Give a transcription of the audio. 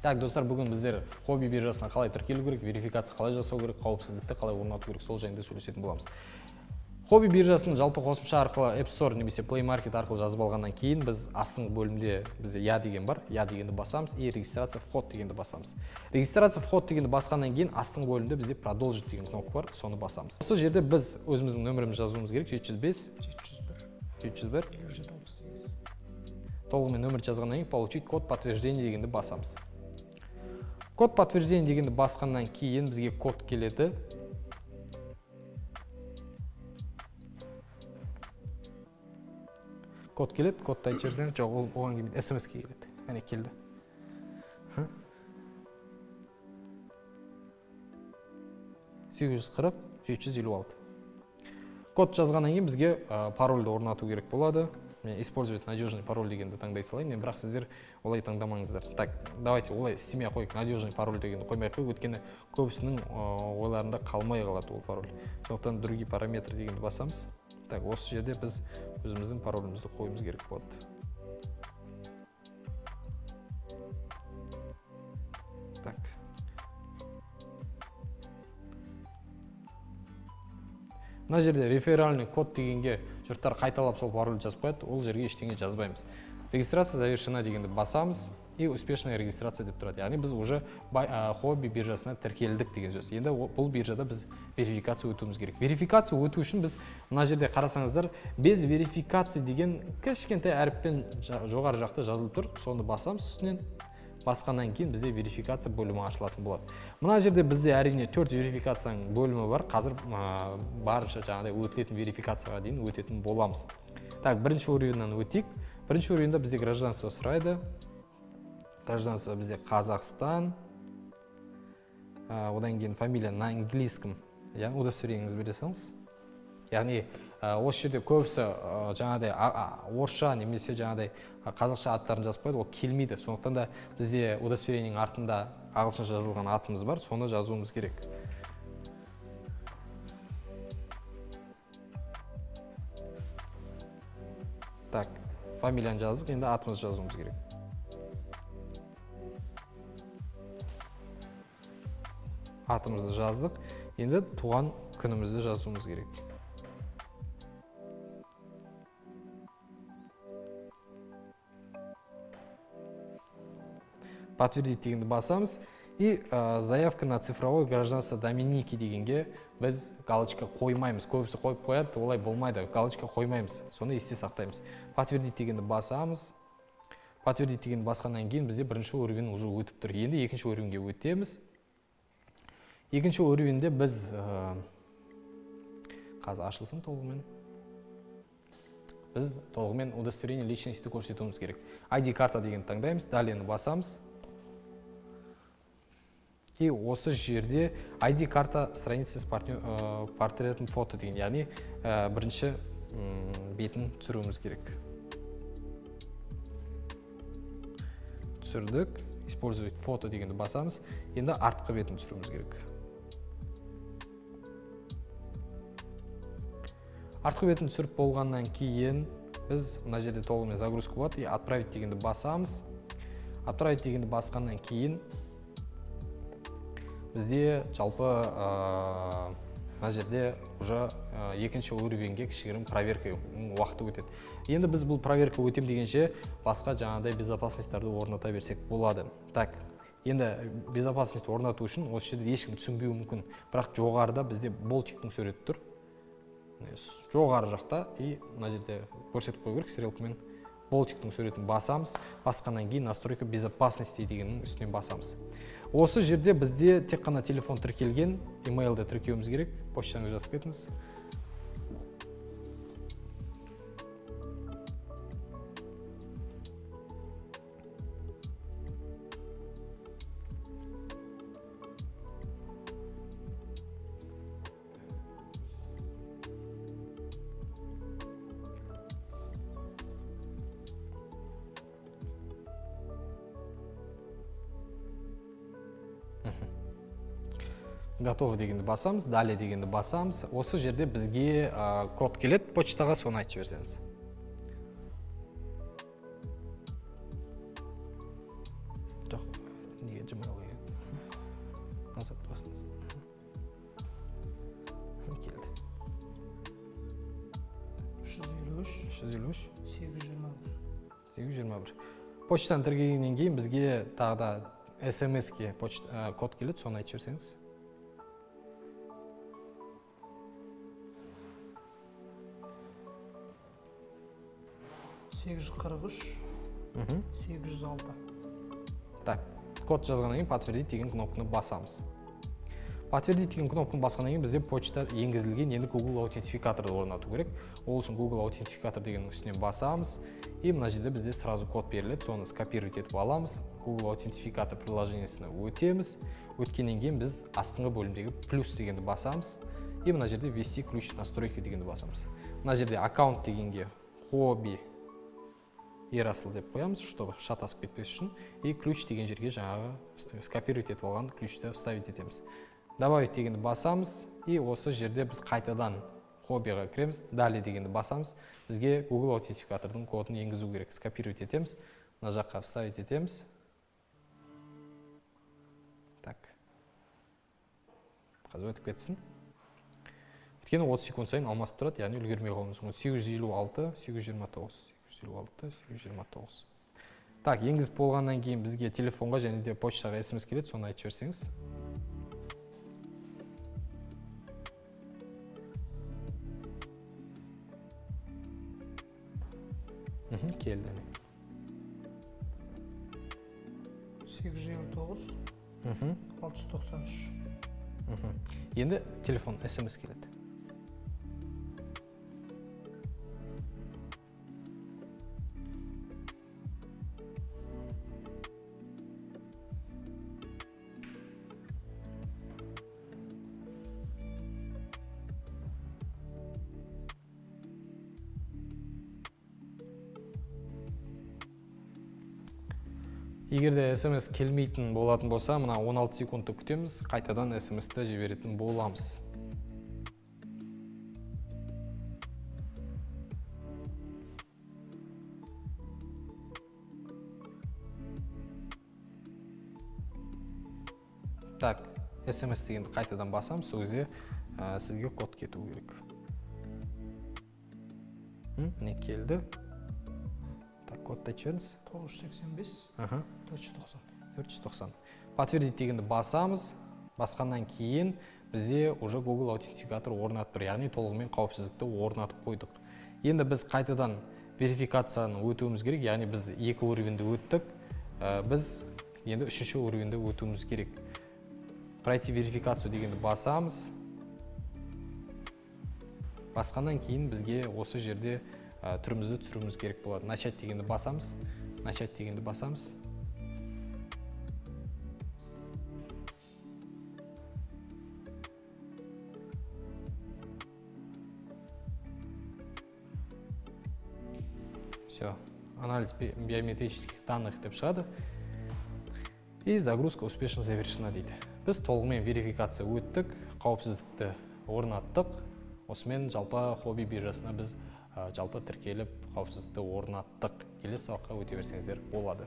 Так, достар, бүгін біздер хобби биржасына қалай тіркелу керек, верификация қалай жасау керек, қауіпсіздікті қалай орнату керек, сол жайында сөйлесетін боламыз. Хобби биржасын жалпы қосымша арқылы App Store немесе Play Market арқылы жазып алғаннан кейін біз астыңғы бөлімде бізде я деген бар, я дегенді басамыз и регистрация вход дегенді басамыз. Регистрация вход дегенді басқаннан кейін астыңғы бөлімде бізде продолжить деген кнопка бар, соны басамыз. Осы жерде біз өзіміздің нөмірімізді жазуымыз керек, 705 701 5768. Толығымен нөмір жазғаннан кейін получить код подтверждения дегенді басамыз. Код подтверждения дегенді басқаннан кейін бізге код келеді. Код келеді, кодты айтып жіберсеңіз, жоқ, оған келмейді, SMS-ке келеді. Міне келді. 840 756. Код жазғаннан кейін бізге парольді орнату керек болады. Использовать надежный пароль дегенді таңдай салайын, бірақ сіздер олай таңдамаңыздар. Так, давайте олай істемей қойып, надежный пароль дегенді қоймай қойып, өйткені көбісінің ойларында қалмай қалады ол пароль. Сондықтан другие параметры дегенді басамыз. Так, осы жерде біз өзіміздің паролімізді қойымыз керек болады. Так. Мына жерде реферальный код дегенге жұрттар қайталап сол пароль жазып қояды, ол жерге ештеңе жазбаймыз. Регистрация завершена дегенді басамыз и успешная регистрация деп тұрады. Яғни біз уже хобби биржасына тіркелдік деген сөз. Енді бұл биржада біз верификация өтуіміз керек. Верификация өту үшін біз мына жерде қарасаңыздар, без верификация деген кішкентай әріппен жоғары жақта жазылып тұр. Соны басамыз үстінен. Басқаннан кейін бізде верификация бөлімі ашылатын болады. Мына жерде бізде әрине 4 верификацияның бөлімі бар. Қазір барынша жаңағыдай өтілетін верификацияға дейін өтетін боламыз. Так, бірінші уровеньнен өтейік. Бірінші уровеньде бізде гражданство сұрайды. Гражданство бізде Қазақстан. Одан кейін фамилия на английском. Яғни удостоверениеңізді бере салыңыз. Яғни осы жерде көбісі жаңағыдай орысша немесе жаңағыдай қазақша аттарын жазып қойды, ол келмейді. Сондықтан да бізде удостоверениенің артында ағылшынша жазылған атымыз бар, соны жазуымыз керек. Так, фамилияны жаздық, енді атымызды жазуымыз керек. Атымызды жаздық, енді туған күнімізді жазуымыз керек. Подтвердить дегенді басамыз и заявка на цифровой гражданство Доминики дегенге біз галочка қоймаймыз. Көбісі қойып қояды, олай болмайды. Галочка қоймаймыз. Соны есте сақтаймыз. Подтвердить дегенді басамыз. Подтвердить дегенді басқаннан кейін бізде бірінші уровень уже өтіп тұр. Енді екінші уровеньге өтеміз. Екінші уровеньде біз қазір ашылсын толығымен. Біз толығымен удостоверение личности көрсетуіміз керек. ID карта дегенді таңдаймыз, далені басамыз. И осы жерде ID карта страницы с портретным фото деген, яғни бірінші бетін түсіруіміз керек. Түсірдік, использовать фото дегенді басамыз, енді артқы бетін түсіруіміз керек. Артқы бетін түсіріп болғаннан кейін біз мына жерде толығымен загрузка болады и отправить дегенді басамыз. Отправить дегенді басқаннан кейін бізде жалпы мына жерде уже екінші уровеньге кішігірім проверка уақыты өтеді. Енді біз бұл проверка өтем дегенше басқа жаңағыдай безопасностьтарды орната берсек болады. Так, енді безопасность орнату үшін осы жерде ешкім түсінбеуі мүмкін. Бірақ жоғарыда бізде болтиктің суреті тұр. Жоғары жақта и мына жерде көрсетіп қою керек стрелкамен. Болтиктің суретін басамыз, басқаннан кейін настройка безопасности дегеннің үстінен басамыз. Осы жерде бізде тек қана телефон тіркелген, имейлді тіркеуіміз керек, почтаңызды жазып кетіңіз. Готовы дегенді басамыз, далее дегенді басамыз. Осы жерде бізге код келеді почтаға, соны айтып жіберсеңіз. Жоқ, неге 353 823 821. Почтаны тіркегеннен кейін бізге тағы да SMS-ке код келеді, соны айтып жіберсеңіз. 843 806. Так, код жазғаннан кейін подтвердить деген кнопканы басамыз. Подтвердить деген кнопканы басқаннан кейін бізде почта енгізілген, енді Google аутентификаторды орнату керек. Ол үшін Google аутентификатор дегеннің үстіне басамыз. И мына жерде бізде сразу код беріледі, соны скопировать етіп аламыз. Google аутентификатор приложениесіне өтеміз. Өткеннен кейін біз астыңғы бөлімдегі плюс дегенді басамыз. И мына жерде ввести ключ настройки дегенді басамыз. Мына жерде аккаунт дегенге хобби Ерасыл деп қоямыз, чтобы шатасып кетпес үшін. И ключ деген жерге жаңағы скопировать етіп алған ключті вставить етеміз. Добавить дегенді басамыз. И осы жерде біз қайтадан хоббиға кіреміз. Далее дегенді басамыз. Бізге Google аутентификатордың кодын енгізу керек. Скопировать етеміз. Мына жаққа вставить етеміз. Так. Қазір өтіп кетсін. Өйткені 30 секунд сайын алмасып тұрады, яғни үлгермей қалуымыз мүмкін. 856, 829. 826, 829. Так, енгізіп болғаннан кейін бізге телефонға және де почтаға SMS келеді, соны айтып жіберсеңіз. Келді. 859 693. Енді телефон SMS келеді. Егер де SMS келмейтін болатын болса, мына 16 секундты күтеміз, қайтадан SMS-ті жіберетін боламыз. Так, SMS дегенді қайтадан басамыз, сол кезде сізге код кету керек. Міне келді. Кодты айтып 985 490. 490. Подтвердить дегенді басамыз. Басқаннан кейін бізде уже Google аутентификатор орнатып тұр, яғни толығымен қауіпсіздікті орнатып қойдық. Енді біз қайтадан верификацияны өтуіміз керек, яғни біз 2 уровеньді өттік, біз енді 3-ші уровеньді өтуіміз керек. Пройти верификацию дегенді басамыз. Басқаннан кейін бізге осы жерде түрімізді түсіруіміз керек болады. Начать дегенді басамыз. Начать дегенді басамыз. Все. Анализ биометрических данных деп шығады. И загрузка успешно завершена дейді. Біз толығымен верификация өттік, қауіпсіздікті орнаттық. Осымен жалпы хобби биржасына біз жалпы тіркеліп қауіпсіздікті орнаттық. Келесі сабаққа өте берсеңіздер болады.